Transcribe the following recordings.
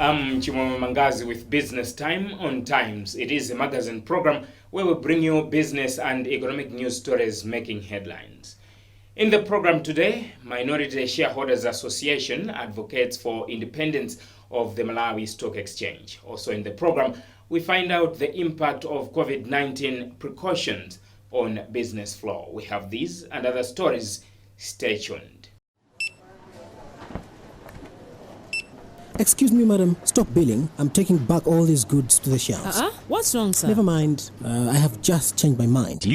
I'm Chimwama Mangazi with Business Time on Times. It is a magazine program where we bring you business and economic news stories making headlines. In the program today, Minority Shareholders Association advocates for independence of the Malawi Stock Exchange. Also in the program, we find out the impact of COVID-19 precautions on business flow. We have these and other stories. Stay tuned. Excuse me, madam. Stop billing. I'm taking back all these goods to the shelves. What's wrong, sir? Never mind. I have just changed my mind.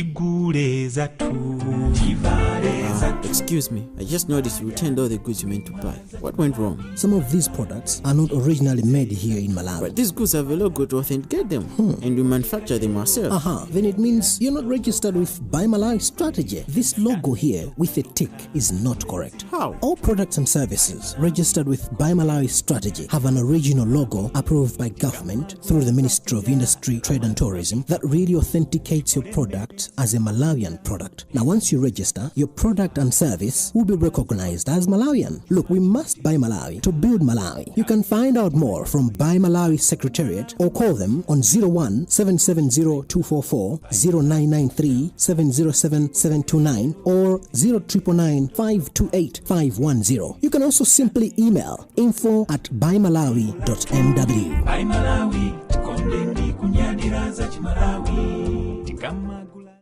Excuse me. I just noticed you returned all the goods you meant to buy. What went wrong? Some of these products are not originally made here in Malawi. But these goods have a logo to authenticate them. And we manufacture them ourselves. Then it means you're not registered with Buy Malawi Strategy. This logo here with a tick is not correct. How? All products and services registered with Buy Malawi Strategy have an original logo approved by government through the Ministry of Industry, Trade and Tourism that really authenticates your product as a Malawian product. Now once you register, your product and service will be recognized as Malawian. Look, we must buy Malawi to build Malawi. You can find out more from Buy Malawi Secretariat or call them on 01 770 244 0993 707 729 or 0999 528 510. You can also simply email info@buymalawi.mw. Buy Malawi, tukondendi kunyadira za Malawi, tikamagula.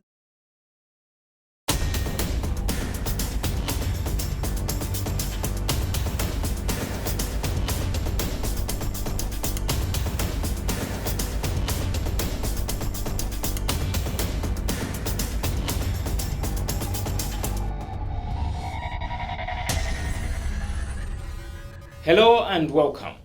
Hello and welcome.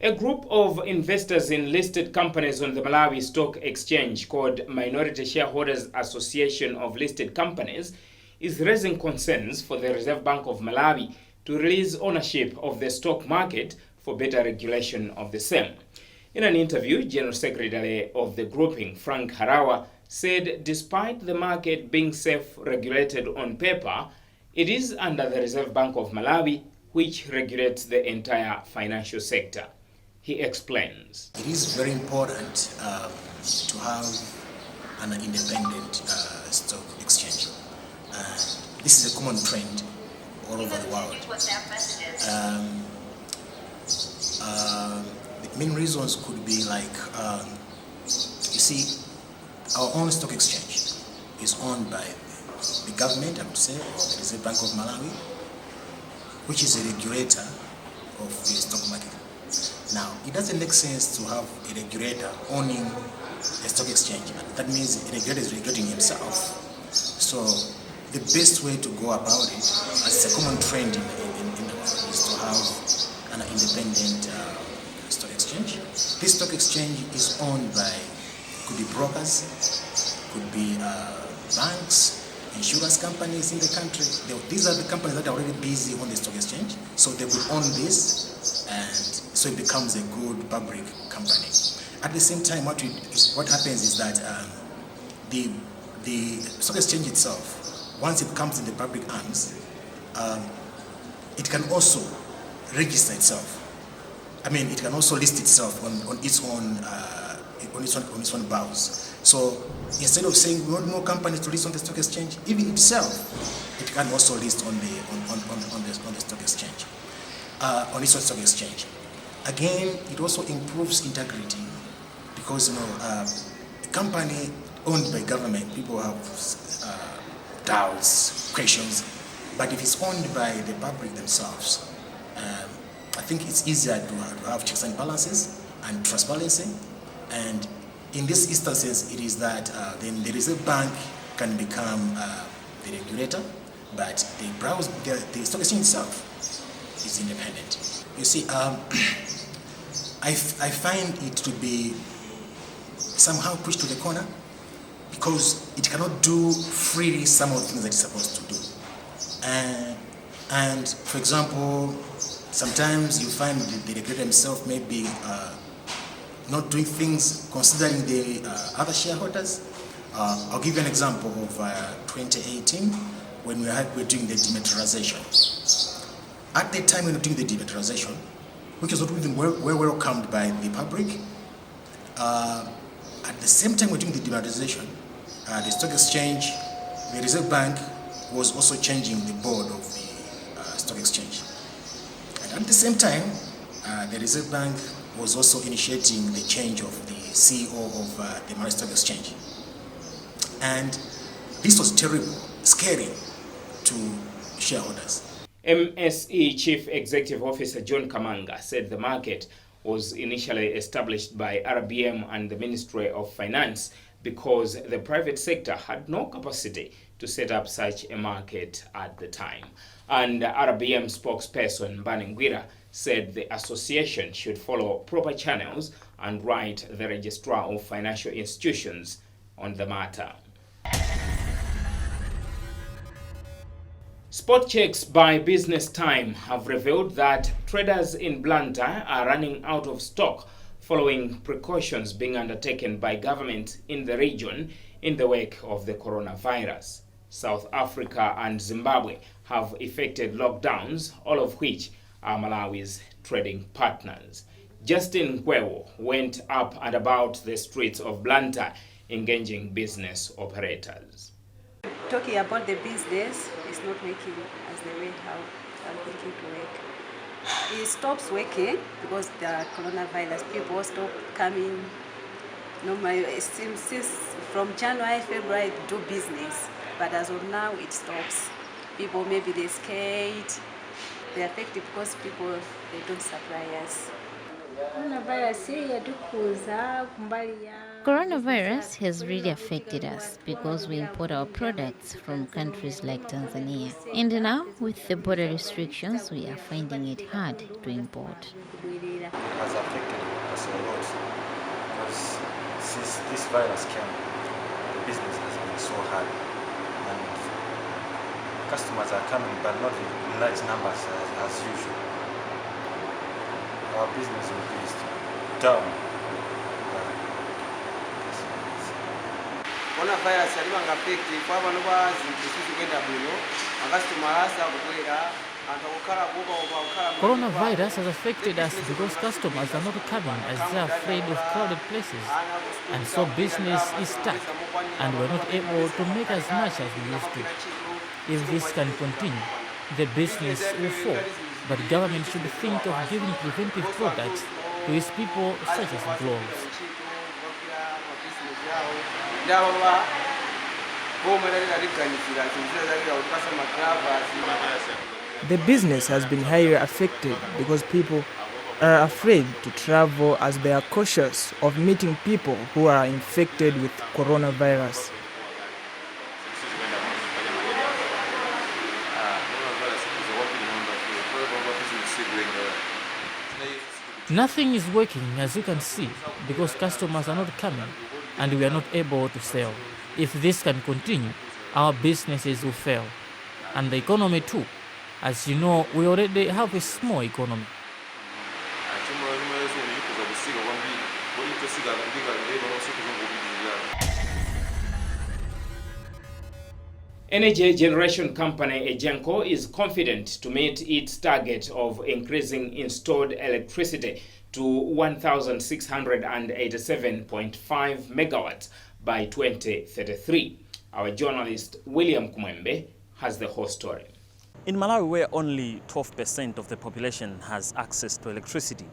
A group of investors in listed companies on the Malawi Stock Exchange called Minority Shareholders Association of Listed Companies is raising concerns for the Reserve Bank of Malawi to release ownership of the stock market for better regulation of the same. In an interview, General Secretary of the grouping, Frank Harawa, said despite the market being self-regulated on paper, it is under the Reserve Bank of Malawi which regulates the entire financial sector. He explains. It is very important to have an independent stock exchange. This is a common trend all over the world. The main reasons could be like, you see, our own stock exchange is owned by the government, I would say, or the Reserve Bank of Malawi, which is a regulator of the stock market. Now, it doesn't make sense to have a regulator owning a stock exchange. That means a regulator is regulating himself. So, the best way to go about it, as it's a common trend in the world, is to have an independent stock exchange. This stock exchange is owned by, could be brokers, could be banks, insurance companies in the country. These are the companies that are already busy on the stock exchange, so they will own this, and so it becomes a good public company. At the same time, what happens is that the stock exchange itself, once it comes in the public hands, it can also register itself. I mean, it can also list itself on its own bounds. So instead of saying we want more companies to list on the stock exchange, even itself, it can also list on the stock exchange, on its own stock exchange. Again, it also improves integrity because a company owned by government, people have doubts, questions, but if it's owned by the public themselves, I think it's easier to have checks and balances and transparency. And in these instances, it is that then the Reserve Bank can become the regulator, but the stock exchange itself is independent. You see, I find it to be somehow pushed to the corner because it cannot do freely some of the things that it's supposed to do. And for example, sometimes you find the regulator himself may be not doing things considering the other shareholders. I'll give you an example of 2018 when we were doing the dematerialization. At the time when we were doing the dematerialization, which was not even well welcomed by the public. At the same time we're doing the demonetization, the stock exchange, the Reserve Bank was also changing the board of the stock exchange. And at the same time, the Reserve Bank was also initiating the change of the CEO of the Malawi Stock Exchange. And this was terrible, scary to shareholders. MSE Chief Executive Officer John Kamanga said the market was initially established by RBM and the Ministry of Finance because the private sector had no capacity to set up such a market at the time. And RBM spokesperson Mbani Ngwira said the association should follow proper channels and write the Registrar of Financial Institutions on the matter. Spot checks by Business Time have revealed that traders in Blantyre are running out of stock following precautions being undertaken by government in the region in the wake of the coronavirus. South Africa and Zimbabwe have effected lockdowns, all of which are Malawi's trading partners. Justin Kwewo went up and about the streets of Blantyre engaging business operators. Talking about the business, it's not working as the way how I'm thinking to work. It stops working because the coronavirus, people stop coming. Normally, since from January, February, do business, but as of now, it stops. People maybe they scared, they're affected because people they don't supply us. Coronavirus has really affected us because we import our products from countries like Tanzania. And now, with the border restrictions, we are finding it hard to import. It has affected us a lot because since this virus came, the business has been so hard. And customers are coming, but not in large numbers as usual. Our business will be down. Coronavirus alibanga affect kwa bano bazi kusiku kwenda bwino customer asa kukwera antakukhala kuba ukhala. Coronavirus has affected us because customers are not coming as they are afraid of crowded places, and so business is stuck and we're not able to make as much as we used to. If this can continue, the business will fall, but government should think of giving preventive products to its people such as gloves. The business has been highly affected because people are afraid to travel as they are cautious of meeting people who are infected with coronavirus. Nothing is working, as you can see, because customers are not coming and we are not able to sell. If this can continue, our businesses will fail. And the economy too. As you know, we already have a small economy. Energy generation company Egenco is confident to meet its target of increasing installed electricity to 1,687.5 megawatts by 2033. Our journalist William Kumwembe has the whole story. In Malawi, where only 12% of the population has access to electricity,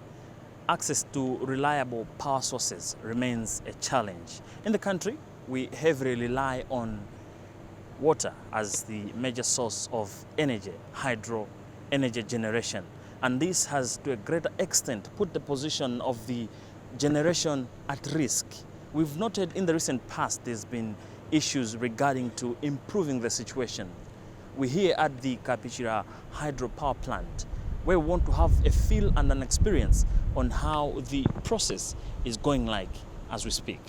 access to reliable power sources remains a challenge. In the country, we heavily rely on water as the major source of energy, hydro energy generation. And this has, to a greater extent, put the position of the generation at risk. We've noted in the recent past there's been issues regarding to improving the situation. We're here at the Kapichira hydropower plant, where we want to have a feel and an experience on how the process is going like as we speak.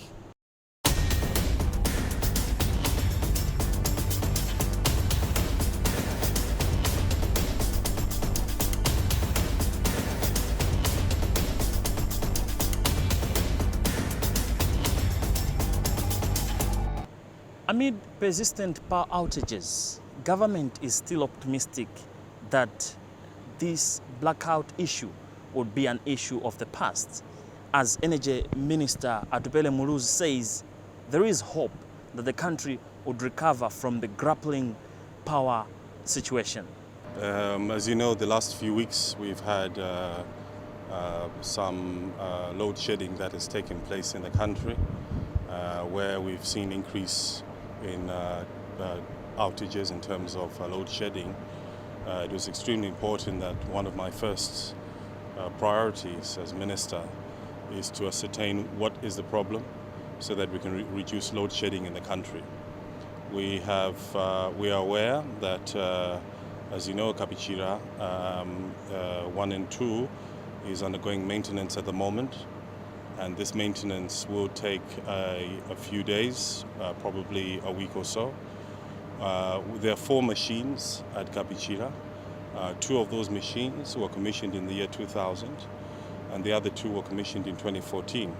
Amid persistent power outages, government is still optimistic that this blackout issue would be an issue of the past. As Energy Minister Atupele Muluzi says, there is hope that the country would recover from the grappling power situation. As you know, the last few weeks we've had some load shedding that has taken place in the country, where we've seen increase in outages in terms of load shedding. It was extremely important that one of my first priorities as minister is to ascertain what is the problem so that we can reduce load shedding in the country. We are aware that, as you know, Kapchira 1 and 2 is undergoing maintenance at the moment, and this maintenance will take a few days, probably a week or so. There are 4 machines at Kapchira. 2 of those machines were commissioned in the year 2000, and the other 2 were commissioned in 2014.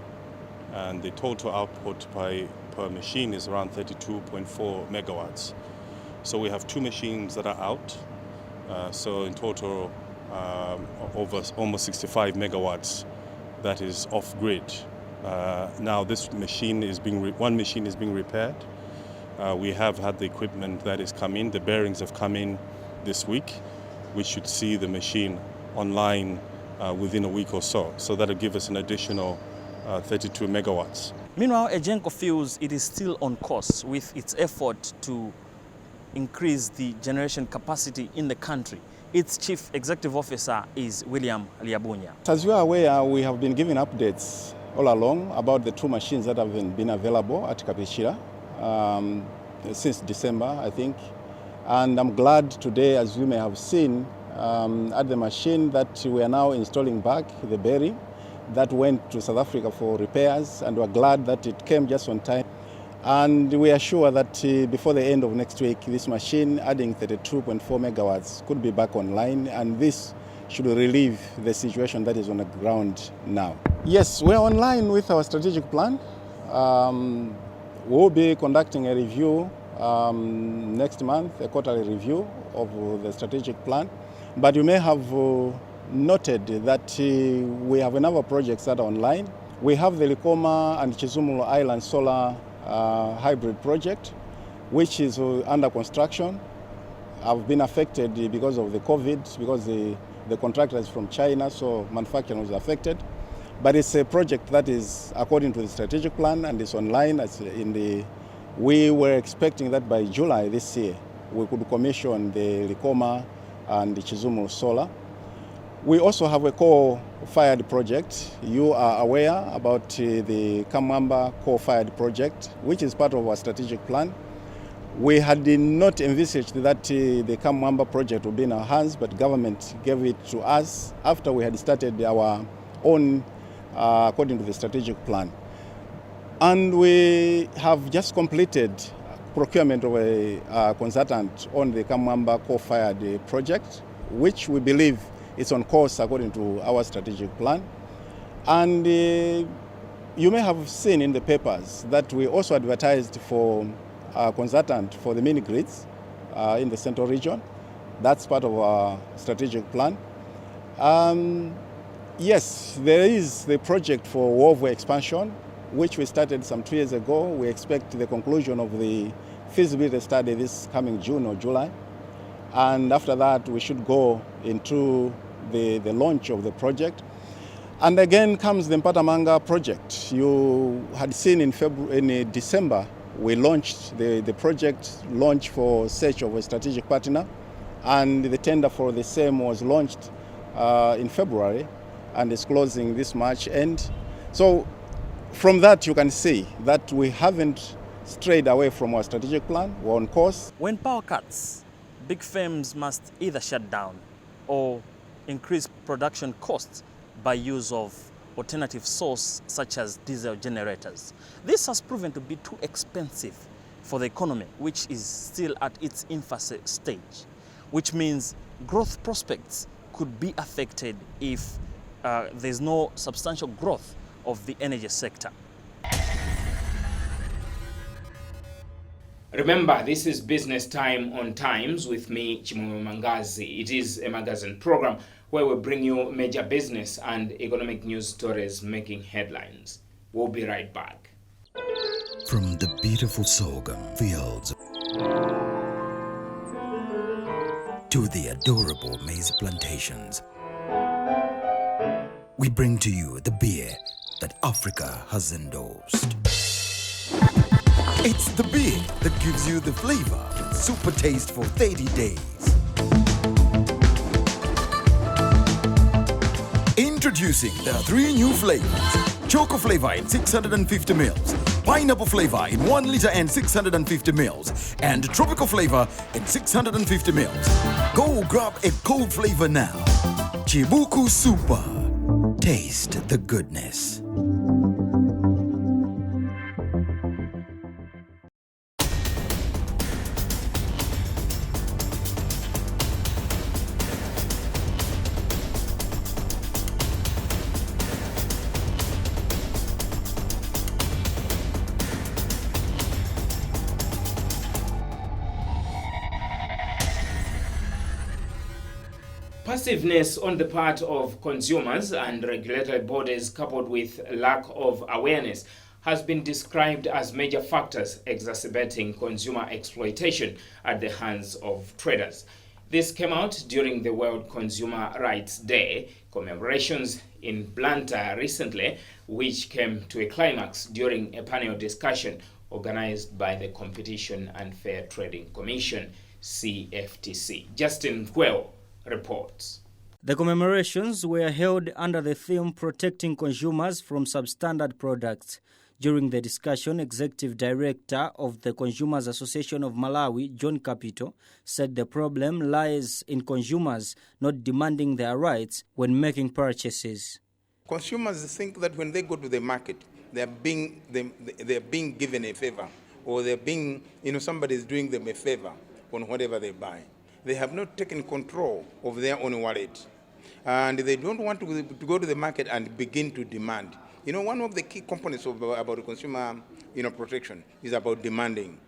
And the total output per machine is around 32.4 megawatts. So we have 2 machines that are out. So in total, over almost 65 megawatts that is off grid. Now this machine is one machine is being repaired. We have had the equipment that is come in. The bearings have come in this week. We should see the machine online within a week or so. So that'll give us an additional 32 megawatts. Meanwhile, Egenco feels it is still on course with its effort to increase the generation capacity in the country. Its Chief Executive Officer is William Liabunya. As you are aware, we have been giving updates all along about the 2 machines that have been available at Kapchira since December, I think. And I'm glad today, as you may have seen, at the machine that we are now installing back the bearing that went to South Africa for repairs, and we're glad that it came just on time. And we are sure that before the end of next week, this machine adding 32.4 megawatts could be back online, and this should relieve the situation that is on the ground now. Yes, we're online with our strategic plan. We'll be conducting a review next month, a quarterly review of the strategic plan. But you may have noted that we have another projects that are online. We have the Likoma and Chizumulu Island Solar hybrid project, which is under construction. Have been affected because of the COVID, because the contractor is from China, so manufacturing was affected. But it's a project that is according to the strategic plan and it's online. We were expecting that by July this year, we could commission the Likoma and the Chizumulu Solar. We also have a coal-fired project. You are aware about the Kamwamba coal-fired project, which is part of our strategic plan. We had not envisaged that the Kamwamba project would be in our hands, but government gave it to us after we had started our own, according to the strategic plan. And we have just completed procurement of a consultant on the Kamwamba coal-fired project, which we believe is on course according to our strategic plan. And you may have seen in the papers that we also advertised for a consultant for the mini grids in the central region. That's part of our strategic plan. Yes, there is the project for Wovo expansion, which we started some 2 years ago. We expect the conclusion of the feasibility study this coming June or July. And after that, we should go into the launch of the project. And again comes the Mpatamanga project. You had seen in December, we launched the project launch for search of a strategic partner. And the tender for the same was launched in February and is closing this March end. So from that, you can see that we haven't strayed away from our strategic plan. We're on course. When power cuts, big firms must either shut down or increase production costs by use of alternative source such as diesel generators. This has proven to be too expensive for the economy, which is still at its infancy stage, which means growth prospects could be affected if there's no substantial growth of the energy sector. Remember, this is Business Time on Times with me, Chimwemwe Mangazi. It is a magazine program where we bring you major business and economic news stories making headlines. We'll be right back. From the beautiful sorghum fields to the adorable maize plantations, we bring to you the beer that Africa has endorsed. It's the beer that gives you the flavor and super taste for 30 days. Introducing the 3 new flavors: choco flavor in 650 ml, pineapple flavor in 1 liter and 650 ml, and tropical flavor in 650 ml. Go grab a cold flavor now. Chibuku Super. Taste the goodness. Passiveness on the part of consumers and regulatory bodies, coupled with lack of awareness, has been described as major factors exacerbating consumer exploitation at the hands of traders. This came out during the World Consumer Rights Day commemorations in Blantyre recently, which came to a climax during a panel discussion organized by the Competition and Fair Trading Commission, CFTC. Justin Kweo reports. The commemorations were held under the theme Protecting Consumers from Substandard Products. During the discussion, Executive Director of the Consumers Association of Malawi, John Capito, said the problem lies in consumers not demanding their rights when making purchases. Consumers think that when they go to the market, they are being given a favor, or they're being, somebody is doing them a favor on whatever they buy. They have not taken control of their own wallet. And they don't want to go to the market and begin to demand. One of the key components about consumer protection is about demanding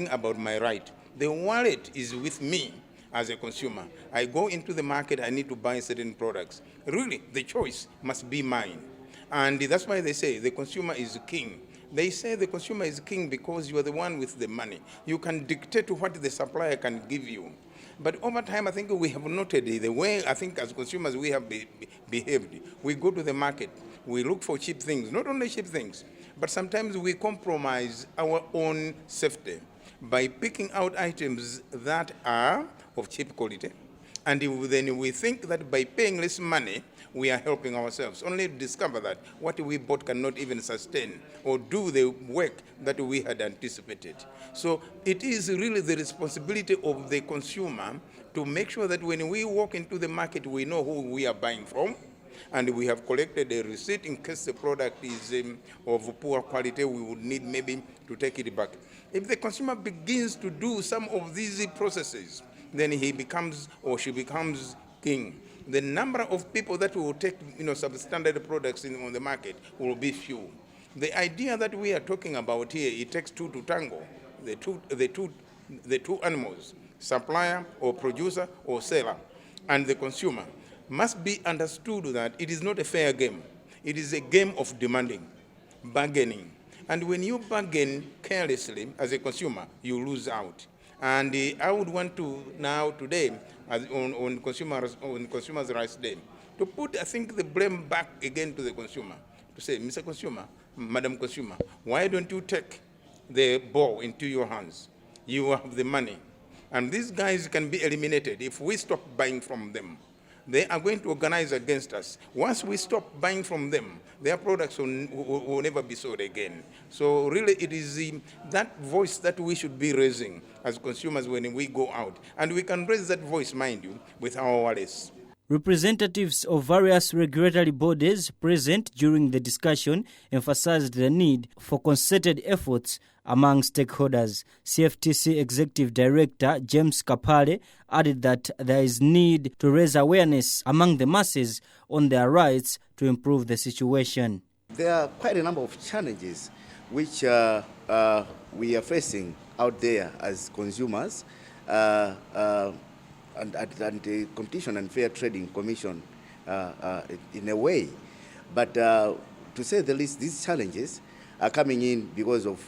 about my right. The wallet is with me as a consumer. I go into the market, I need to buy certain products. Really, the choice must be mine. And that's why they say the consumer is king. They say the consumer is king because you are the one with the money. You can dictate what the supplier can give you. But over time, I think we have noted the way, I think as consumers we have behaved. We go to the market, we look for cheap things, not only cheap things, but sometimes we compromise our own safety by picking out items that are of cheap quality. And then we think that by paying less money, we are helping ourselves, only to discover that what we bought cannot even sustain or do the work that we had anticipated. So it is really the responsibility of the consumer to make sure that when we walk into the market, we know who we are buying from, and we have collected a receipt in case the product is of poor quality. We would need maybe to take it back. If the consumer begins to do some of these processes, then he becomes or she becomes king. The number of people that will take substandard products on the market will be few. The idea that we are talking about here, it takes two to tango. The two animals, supplier or producer or seller, and the consumer, must be understood that it is not a fair game. It is a game of demanding, bargaining. And when you bargain carelessly as a consumer, you lose out. And I would want to now today, on Consumers' Rights Day, to put, I think, the blame back again to the consumer. To say, Mr. Consumer, Madam Consumer, why don't you take the ball into your hands? You have the money. And these guys can be eliminated if we stop buying from them. They are going to organize against us. Once we stop buying from them, their products will never be sold again. So really it is that voice that we should be raising as consumers when we go out. And we can raise that voice, mind you, with our wallets. Representatives of various regulatory bodies present during the discussion emphasized the need for concerted efforts among stakeholders. CFTC Executive Director James Kapale added that there is need to raise awareness among the masses on their rights to improve the situation. There are quite a number of challenges which we are facing out there as consumers, and the Competition and Fair Trading Commission in a way. But to say the least, these challenges are coming in because of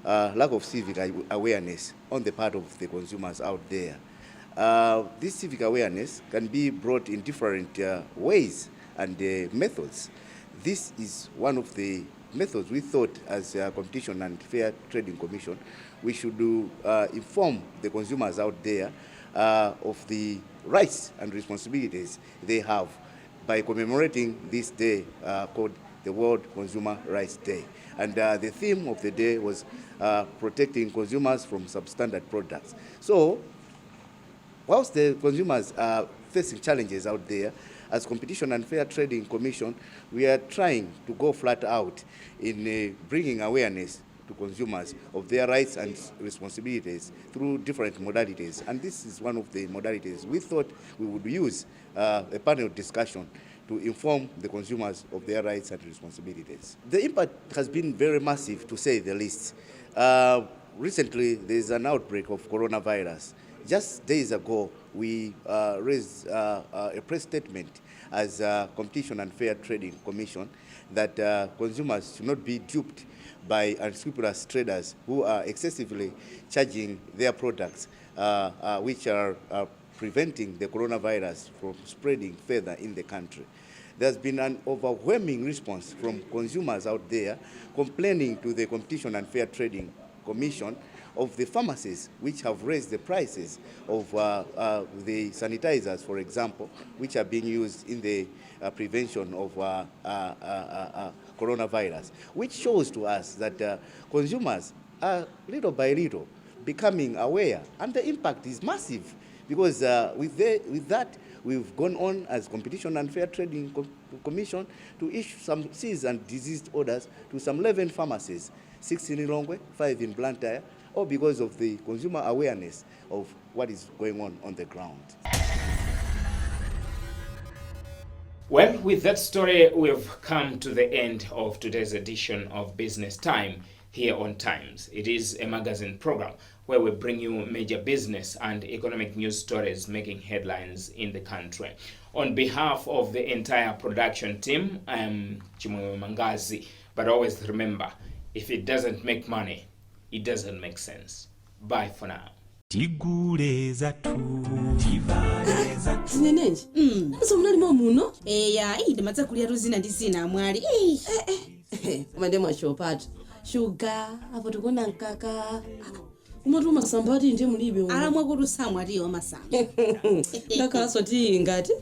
lack of civic awareness on the part of the consumers out there. This civic awareness can be brought in different ways and methods. This is one of the methods we thought as a Competition and Fair Trading Commission we should inform the consumers out there of the rights and responsibilities they have by commemorating this day called the World Consumer Rights Day. And the theme of the day was protecting consumers from substandard products. So, whilst the consumers are facing challenges out there, as Competition and Fair Trading Commission, we are trying to go flat out in bringing awareness to consumers of their rights and responsibilities through different modalities. And this is one of the modalities we thought we would use a panel discussion to inform the consumers of their rights and responsibilities. The impact has been very massive, to say the least. Recently, there is an outbreak of coronavirus. Just days ago, we raised a press statement as Competition and Fair Trading Commission that consumers should not be duped by unscrupulous traders who are excessively charging their products, which are preventing the coronavirus from spreading further in the country. There's been an overwhelming response from consumers out there complaining to the Competition and Fair Trading Commission of the pharmacies which have raised the prices of the sanitizers, for example, which are being used in the prevention of coronavirus, which shows to us that consumers are little by little becoming aware, and the impact is massive because with that we've gone on as Competition and Fair Trading Commission to issue some cease and desist orders to some 11 pharmacies, 6 in Lilongwe, 5 in Blantyre, all because of the consumer awareness of what is going on the ground. Well, with that story, we've come to the end of today's edition of Business Time here on Times. It is a magazine program where we bring you major business and economic news stories making headlines in the country. On behalf of the entire production team, I'm Chimoyo Mangazi. But always remember, if it doesn't make money, it doesn't make sense. Bye for now. Tiguleza tu, tivaleza tu. Zinenenji, nso mnalimo muno? Eya, ndimadza kulya ruzina ndizina amwali. Mande mwashopata. Sugar, apo tukona nkaka. Umatu masambati nje mulibe uno. Ala mwakuru samwali yo masamba. Ndakaso ti ngati?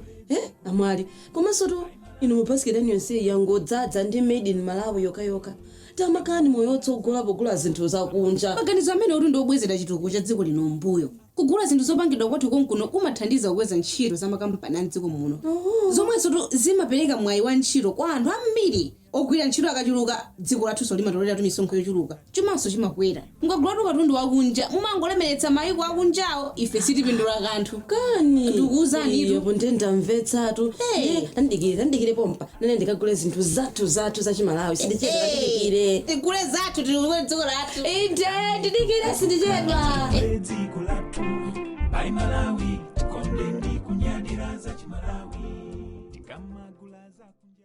Amwali. Komasoto ino mupasikira nyonse yango dzadza ndi made in Malawi yoka. Tamakani moyo tsogola pogula zinthu zakunja. Maganizo amene uri ndobwezera chitukuko cha dziko lino mbuyo. Kugula zinthu zopangidwa kwathu konkuno kumathandiza kukweza ntchito za makampani a dziko muno. Zomwezo zimapereka mwayi wa ntchito kwa anthu ambiri. Ogwira ntchito akachuluka dziko lathu limatolera tu misonkho yochuluka. Chumanso chimakwera. Ngogula katundu wakunja mumangolemeretsa mayiko akunjawo ife sitipindula kanthu. Kani ndikuuzani ipo ndenda mvetsatu. Tandikire pompa. Nene ndikagule zinthu zathu za Chimalawi. Sindichedwa tandikire. Tikule zathu tikule dziko lathu. Ndidikire sindichedwa. Dziko lathu, By Malawi, tikonde ndi kunyadira za Chimalawi. Tikamagula za kunja.